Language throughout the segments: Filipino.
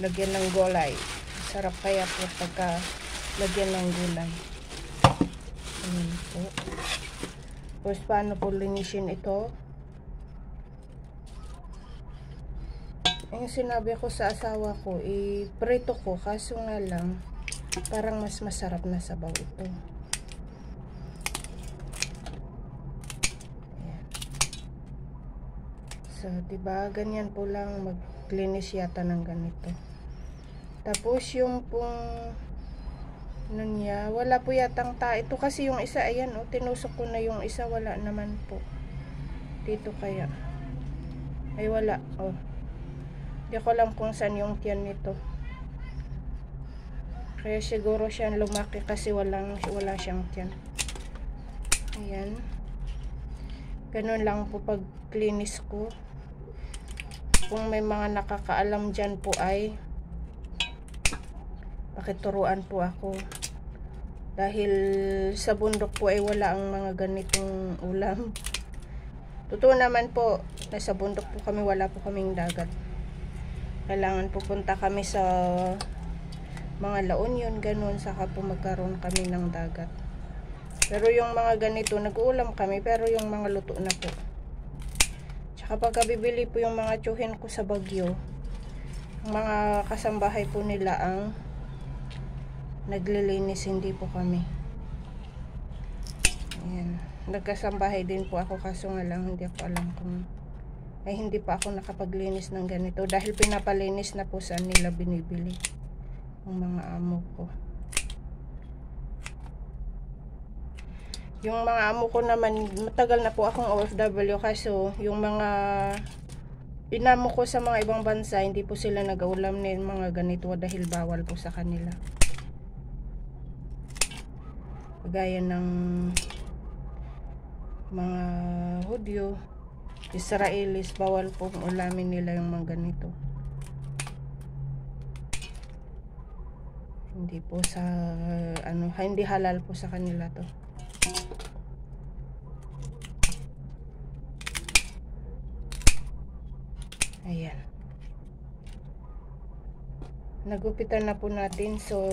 lagyan ng gulay. Sarap kaya po pagka lagyan ng gulay. Ayan po. Tapos paano po linisin ito? Yung sinabi ko sa asawa ko, iprito ko, kaso nga lang parang mas masarap na sabaw ito. Ayan. So, diba, ganyan po lang maglinis yata ng ganito. Tapos yung pong ano niya, wala po yatang ito kasi yung isa, ayan o, tinusok ko na yung isa, wala naman po dito, kaya ay wala, oh. Hindi ko alam kung saan yung tiyan nito. Kaya siguro siya lumaki kasi wala siyang tiyan. Ayan. Ganun lang po pag klinis ko. Kung may mga nakakaalam dyan po ay pakituruan po ako. Dahil sa bundok po ay wala ang mga ganitong ulam. Totoo naman po, nasa bundok po kami, wala po kaming dagat. Kailangan pupunta kami sa mga La Union, ganun, saka po magkaroon kami ng dagat. Pero yung mga ganito, nag-uulam kami, pero yung mga luto na po. Tsaka pagka bibili po yung mga tsuhin ko sa Baguio, mga kasambahay po nila ang naglilinis, hindi po kami. Ayan. Nagkasambahay din po ako, kaso nga lang hindi ako alam kung hindi pa ako nakapaglinis ng ganito dahil pinapalinis na po sa nila binibili ng mga amo ko. Yung mga amo ko naman, matagal na po akong OFW, kaso yung mga inamo ko sa mga ibang bansa, hindi po sila nag-aulam ng mga ganito dahil bawal po sa kanila. Gaya ng mga Hudyo, Israelis, bawal po ulamin nila yung mga ganito. Hindi po sa hindi halal po sa kanila to. Ayan. Nagupitan na po natin, so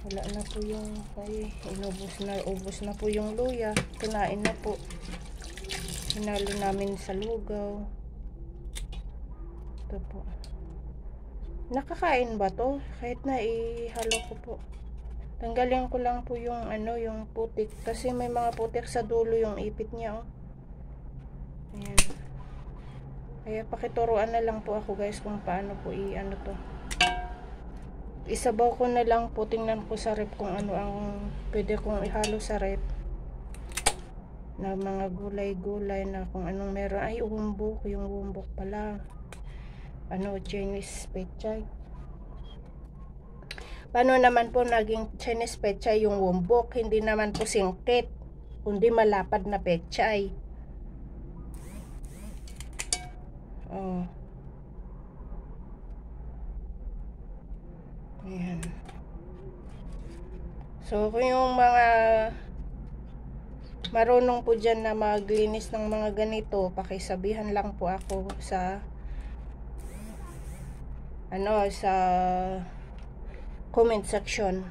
wala na po yung ubos na po yung luya. Kinain na po. Hinalo namin sa lugaw. Ito po. Nakakain ba to? Kahit na ihalo ko po. Tanggalin ko lang po yung yung putik. Kasi may mga putik sa dulo yung ipit niya, oh. Ayan. Kaya pakituruan na lang po ako, guys, kung paano po to. Isabaw ko na lang po. Tingnan ko sa rep kung ano ang pwede kong ihalo sa rep. Na mga gulay-gulay na kung anong meron. Ay, umbok. Yung umbok pala. Chinese pechay. Paano naman po naging Chinese pechay yung umbok? Hindi naman po singkit, kundi malapad na pechay. Oh. Ayan. So, kung yung mga marunong po dyan na maglinis ng mga ganito, pakisabihan lang po ako sa sa comment section.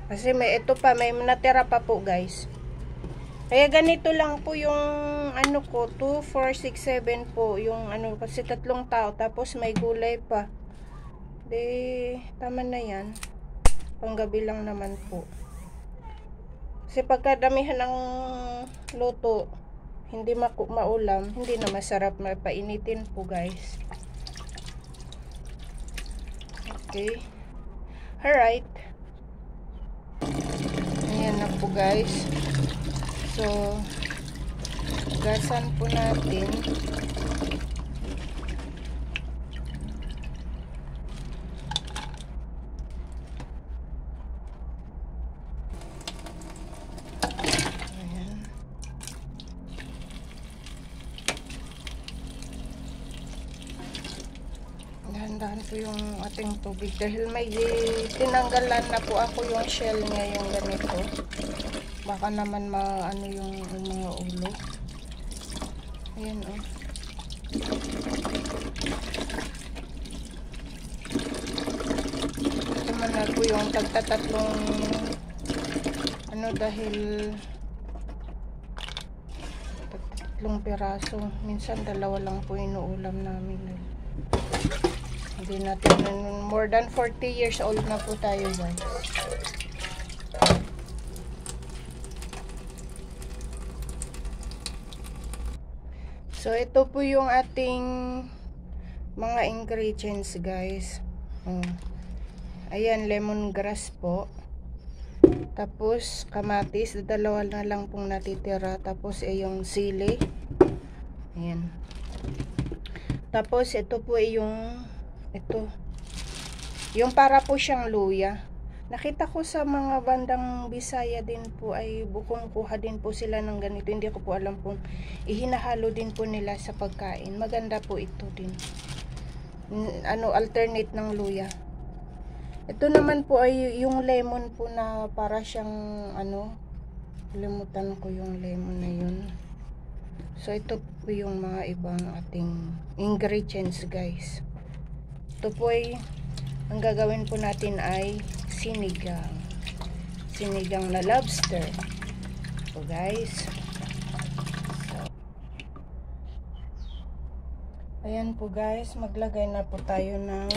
Kasi may may natira pa po, guys. Kaya ganito lang po yung ko, 2, 4, 6, 7 po yung kasi 3 tao, tapos may gulay pa. Tama na yan. Panggabi lang naman po. Kasi pagkadamihan ng luto, hindi maulam, hindi na masarap, mapainitin po, guys. Okay. Alright. Ayan na po, guys. So, gasan po natin. Dahan-dahan po yung ating tubig dahil may tinanggalan na po ako yung shell niya, yung ganito. Baka naman yung mga ulo. Ayan, oh. na po yung tagtatatlong ano, dahil tagtatlong piraso. Minsan dalawa lang po inuulam namin. Hindi natin, more than 40 years old na po tayo, guys. So, ito po yung ating mga ingredients, guys. Ayan, lemongrass po. Tapos, kamatis. Dalawa na lang pong natitira. Tapos, yung sili. Ayan. Tapos, ito po yung yung para po siyang luya. Nakita ko sa mga bandang Bisaya din po ay bukong kuha din po sila ng ganito. Hindi ko po alam kung ihinahalo din po nila sa pagkain. Maganda po ito din. Alternate ng luya. Ito naman po ay yung lemon po na para siyang limutan ko yung lemon na yun. So ito po yung mga ibang ating ingredients, guys. Ito po ay ang gagawin po natin ay sinigang na lobster. So guys, ayan po guys, maglagay na po tayo ng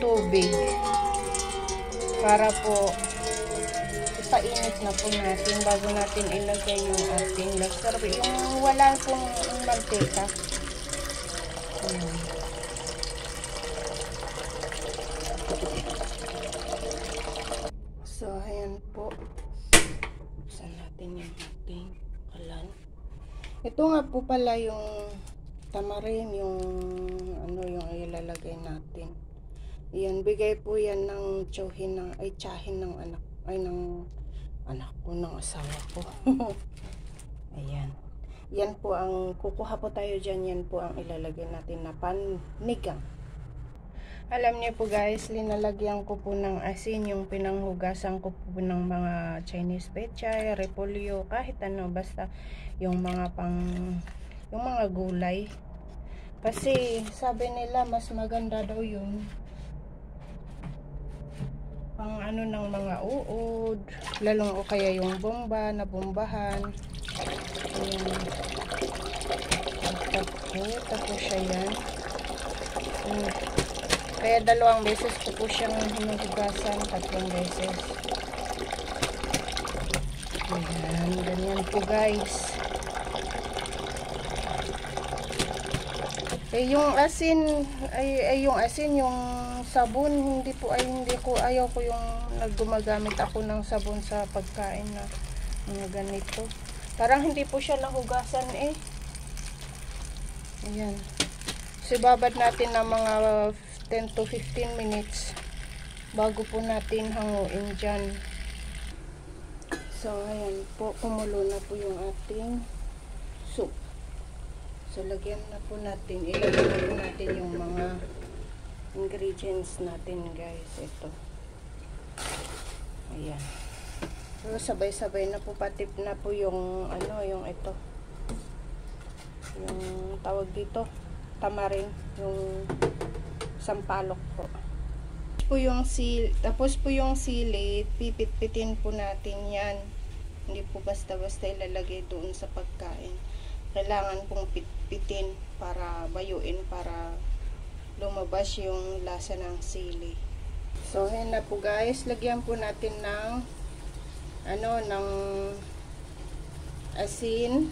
tubig para po ipainit na po natin bago natin ilagay yung ating lobster. Yung wala pong mantika. So, ayan po. Buksan natin yung ating kalan. Ito nga po pala yung tamarin, yung yung ilalagay natin. Yan, bigay po yan ng tsahin ng anak ko, ng asawa ko. Ayan. Yan po ang, kukuha po tayo dyan, yan po ang ilalagay natin na panigang. Alam niyo po guys, linalagyan ko po ng asin yung pinanghugasan ko po ng mga Chinese pechay, repolyo, kahit ano, basta yung mga yung mga gulay. Kasi sabi nila mas maganda daw yun pang ng mga uod, lalong o kaya yung bomba na bombahan. Ayan. Tapos siya yan. Kaya 2 beses ko po siyang hinuhugasan, 3 beses. Ayan, ganyan po guys. Yung asin, yung sabon, ayaw ko yung gumagamit ako ng sabon sa pagkain na mga ganito. Parang hindi po siya nahugasan eh. Ayan. So, babad natin ng mga 10 to 15 minutes bago po natin hanguin dyan. So, ayan po, kumulo na po yung ating soup. So, lagyan na po natin, ilagay na po natin yung mga ingredients natin guys. Ito. Ayan. So, sabay-sabay na po, patip na po yung yung ito. Yung tawag dito, tamarin, yung sampalok po. Tapos po yung sili, pipit-pitin po natin yan. Hindi po basta-basta ilalagay doon sa pagkain. Kailangan pong pitpitin para bayuin, para lumabas yung lasa ng sili. So, ayan na po guys. Lagyan po natin ng ng asin.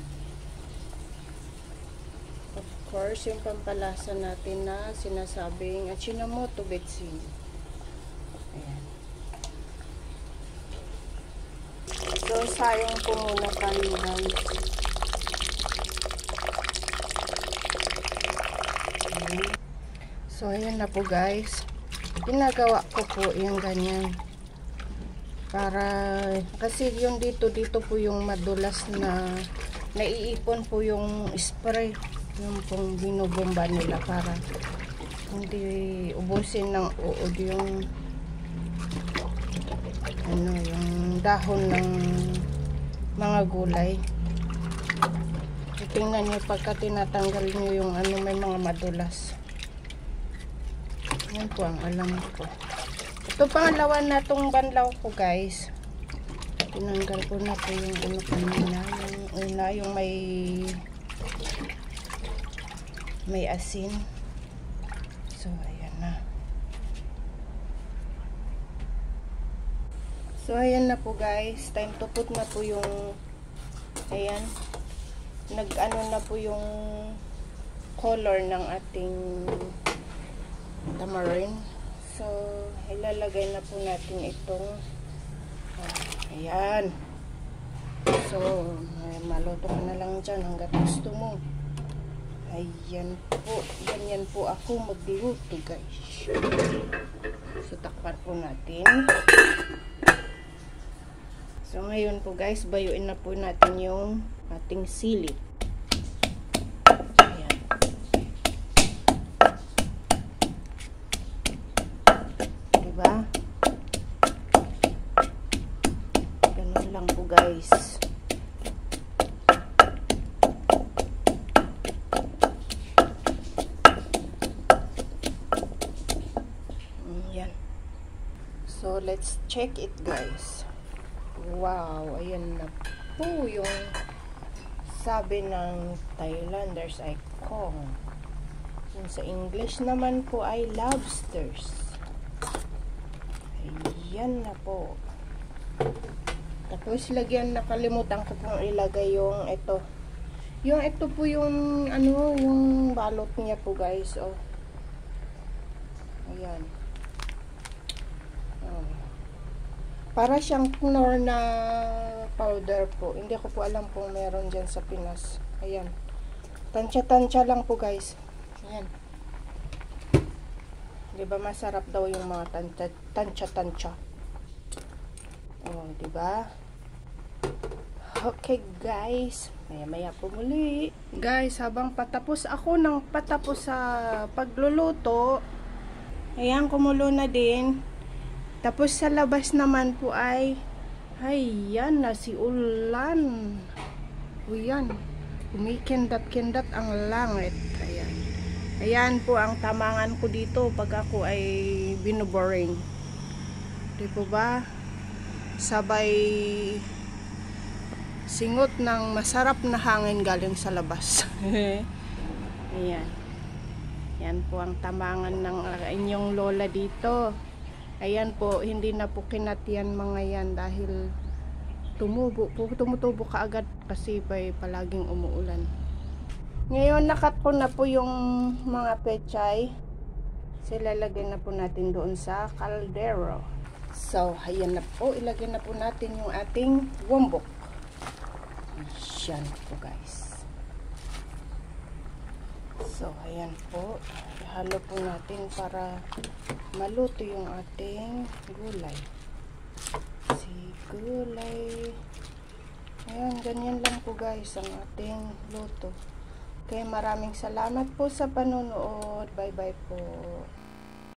Of course, yung pampalasa natin na sinasabing Ajinomoto betsin. Ayan. So, sayang po muna tayo guys. So, ayan na po guys. Ginagawa ko po yung ganyan. Kasi yung dito po yung madulas na naiipon po yung spray. Yung pong binubomba nila para hindi ubusin ng uod yung yung dahon ng mga gulay. Tingnan nyo pagka tinatanggal nyo yung may mga madulas. Yan po ang alam ko. Ito pangalawa na tong banlaw ko guys. Tinanggal ko na po yung ano kanina. Yung una, yung may asin. So, ayan na. So, ayan na po guys. Time to put na po yung ayan. Nag-ano na po yung color ng ating tamarind. So, ilalagay na po natin itong ayan. So, maluto ka na lang dyan hanggat gusto mo. Ayan po. Ganyan po ako magluto guys. So, takpan po natin. So, ngayon po guys, bayuin na po natin yung ating sili. Ayan. Diba? Ganun lang po guys. Ayan. So, let's check it guys. Wow, ayan na po yung sabi ng Thailanders ay kong. Yung sa English naman po ay lobsters. Ayan na po. Tapos lagyan, nakalimutan ko pong ilagay yung ito. Yung ito po yung ano, yung balot niya po guys. Oh. Ayan. Oh. Para siyang knorr na powder po. Hindi ko po alam kung meron dyan sa Pinas. Ayan. Tansya-tansya lang po guys. Ayan. Diba masarap daw yung mga tansya-tansya. Oh, diba? Okay guys. Maya-maya po muli. Guys, habang patapos ako ng patapos sa pagluluto. Ayan, kumulo na din. Tapos sa labas naman po ay yan na si ulan. O yan. Kumikindat-kindat ang langit. Ayan. Ayan po ang tamangan ko dito pag ako ay binuboring. Di po ba? Sabay singot ng masarap na hangin galing sa labas. Ayan. Yan po ang tamangan ng inyong lola dito. Ayan po, hindi na po kinatiyan mga yan dahil tumutubo kaagad kasi palaging umuulan. Ngayon nakat ko na po yung mga pechay. Silalagyan na po natin doon sa kaldero. So, ayan na po, ilagay na po natin yung ating wombok. Ayan po guys. So, ayan po. Ihalo po natin para maluto yung ating gulay. Si gulay. Ayan, ganyan lang po guys ang ating luto. Okay, maraming salamat po sa panonood. Bye bye po.